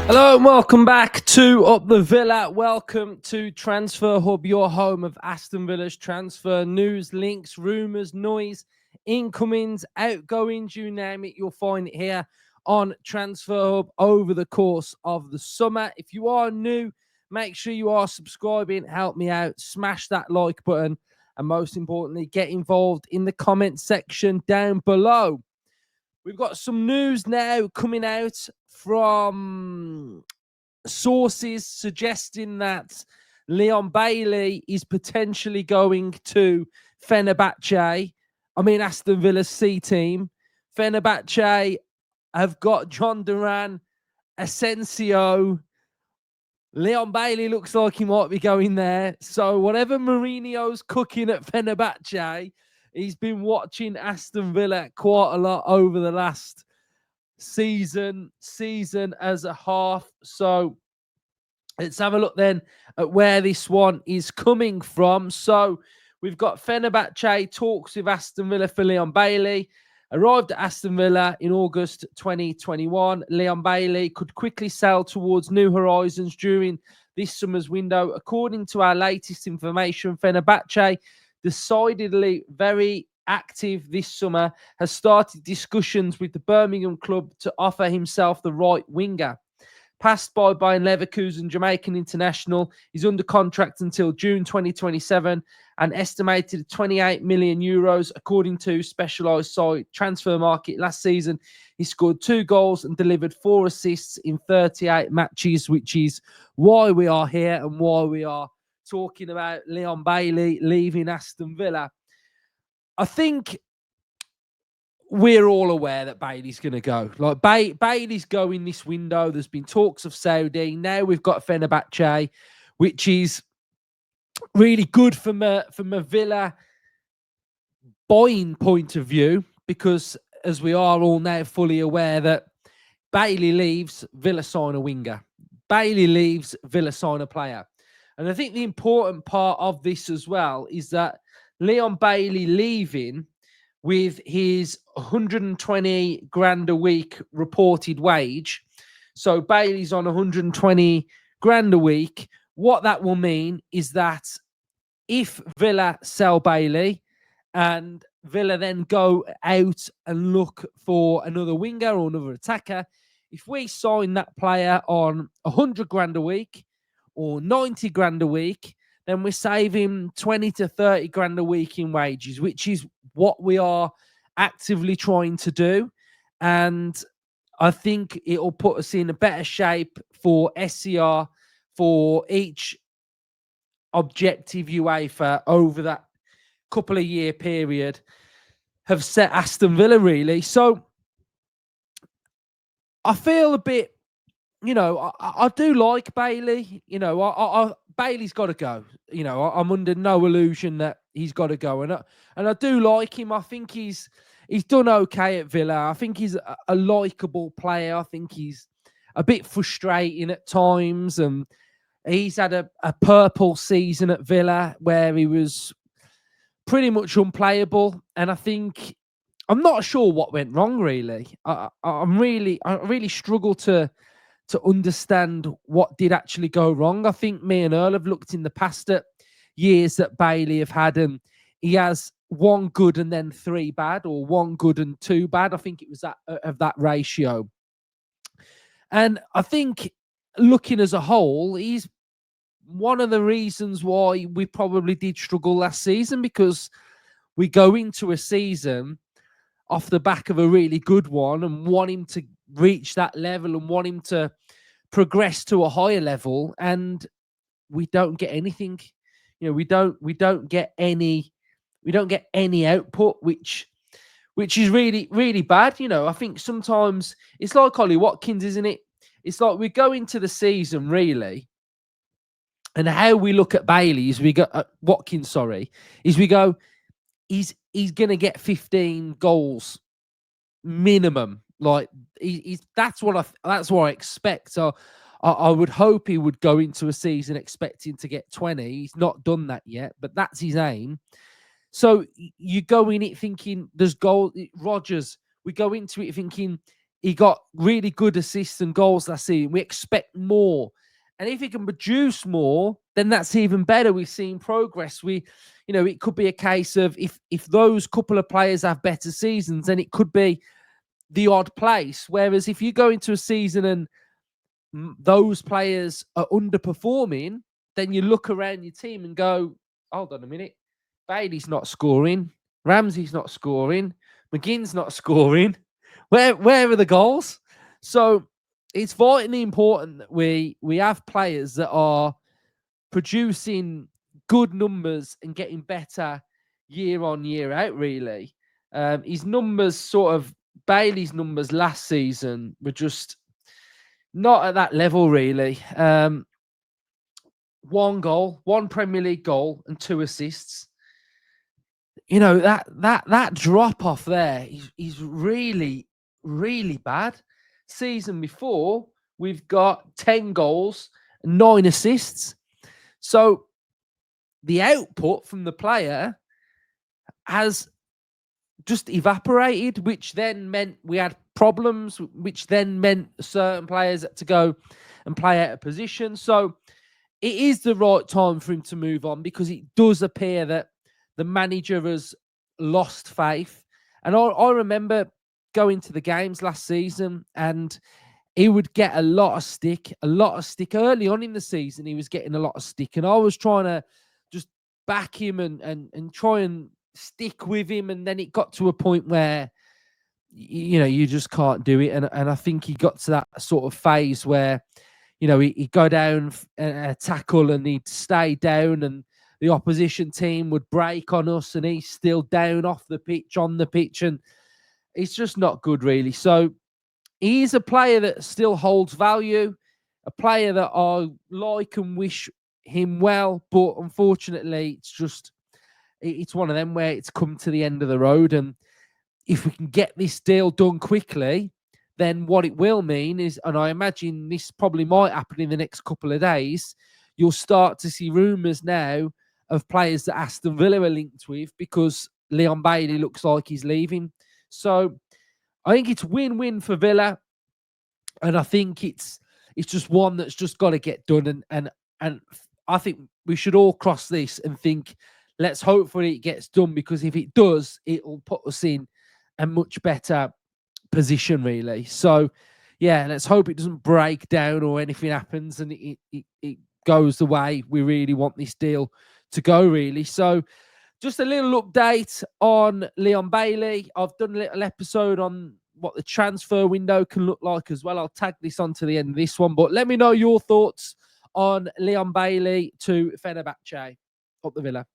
Hello and welcome back to Up the Villa. Welcome to Transfer Hub, your home of Aston Villa's transfer news, links, rumours, noise, incomings, outgoings, you name it. You'll find it here on Transfer Hub over the course of the summer. If you are new, make sure you are subscribing. Help me out. Smash that like button. And most importantly, get involved in the comment section down below. We've got some news now coming out from sources suggesting that Leon Bailey is potentially going to Fenerbahçe. Aston Villa's C team. Fenerbahçe have got John Duran, Asensio. Leon Bailey looks like he might be going there. So whatever Mourinho's cooking at Fenerbahçe, he's been watching Aston Villa quite a lot over the last season as a half. So let's have a look then at where this one is coming from. So we've got Fenerbahçe talks with Aston Villa for Leon Bailey. Arrived at Aston Villa in August 2021. Leon Bailey could quickly sail towards new horizons during this summer's window. According to our latest information, Fenerbahçe, decidedly very active this summer, has started discussions with the Birmingham club to offer himself the right winger. Passed by Bayern Leverkusen, Jamaican international, he's under contract until June 2027 and estimated at 28 million euros, according to specialised site Transfer Market. Last season, he scored 2 goals and delivered 4 assists in 38 matches, which is why we are here and why we are talking about Leon Bailey leaving Aston Villa. I think we're all aware that Bailey's going to go. Like Bailey's going this window. There's been talks of Saudi. Now we've got Fenerbahçe, which is really good from a Villa buying point of view, because as we are all now fully aware that Bailey leaves, Villa sign a winger. Bailey leaves, Villa sign a player. And I think the important part of this as well is that Leon Bailey leaving with his 120 grand a week reported wage. So Bailey's on 120 grand a week. What that will mean is that if Villa sell Bailey and Villa then go out and look for another winger or another attacker, if we sign that player on 100 grand a week or 90 grand a week, then we're saving 20 to 30 grand a week in wages, which is what we are actively trying to do. And I think it'll put us in a better shape for SCR for each objective UEFA over that couple of year period have set Aston Villa, really. So I feel a bit, I do like Bailey. Bailey's got to go. I'm under no illusion that he's got to go, and I do like him. I think he's done okay at Villa. I think he's a likable player. I think he's a bit frustrating at times, and he's had a purple season at Villa where he was pretty much unplayable. And I think I'm not sure what went wrong. Really, I really struggle to understand what did actually go wrong. I think me and Earl have looked in the past at years that Bailey have had, and he has 1 good and then 3 bad, or 1 good and 2 bad. I think it was that ratio. And I think looking as a whole, he's one of the reasons why we probably did struggle last season, because we go into a season off the back of a really good one and want him to reach that level and want him to progress to a higher level, and we don't get anything. We don't get any output, which is really, really bad. I think sometimes it's like Ollie Watkins, isn't it? It's like we go into the season really, and how we look at Bailey is we go Watkins, is we go, he's going to get 15 goals minimum. Like that's what I expect. So I would hope he would go into a season expecting to get 20. He's not done that yet, but that's his aim. So you go in it thinking there's goal. Rodgers, we go into it thinking he got really good assists and goals last season. We expect more. And if he can produce more, then that's even better. We've seen progress. It could be a case of if those couple of players have better seasons, then it could be the odd place. Whereas if you go into a season and those players are underperforming, then you look around your team and go, hold on a minute, Bailey's not scoring, Ramsey's not scoring, McGinn's not scoring. Where are the goals? So it's vitally important that we have players that are producing good numbers and getting better year on, year out, really. His numbers, Bailey's numbers last season were just not at that level, really. 1 goal, 1 Premier League goal, and 2 assists. That drop off there is really, really bad. Season before, we've got 10 goals and 9 assists. So the output from the player has just evaporated, which then meant we had problems, which then meant certain players had to go and play out of position. So it is the right time for him to move on, because it does appear that the manager has lost faith. And I remember going to the games last season, and he would get a lot of stick early on in the season. He was getting a lot of stick, and I was trying to just back him and try and stick with him. And then it got to a point where, you just can't do it. And I think he got to that sort of phase where, he'd go down a tackle and he'd stay down, and the opposition team would break on us, and he's still down off the pitch, on the pitch, and it's just not good, really. So he's a player that still holds value, a player that I like and wish him well, but unfortunately, it's one of them where it's come to the end of the road. And if we can get this deal done quickly, then what it will mean is, and I imagine this probably might happen in the next couple of days, you'll start to see rumours now of players that Aston Villa are linked with, because Leon Bailey looks like he's leaving. So I think it's win-win for Villa, and I think it's just one that's just got to get done. And I think we should all cross this and think, let's hopefully it gets done, because if it does, it'll put us in a much better position, really. So yeah, let's hope it doesn't break down or anything happens and it goes the way we really want this deal to go, really. So just a little update on Leon Bailey. I've done a little episode on what the transfer window can look like as well. I'll tag this on to the end of this one, but let me know your thoughts on Leon Bailey to Fenerbahçe up the Villa.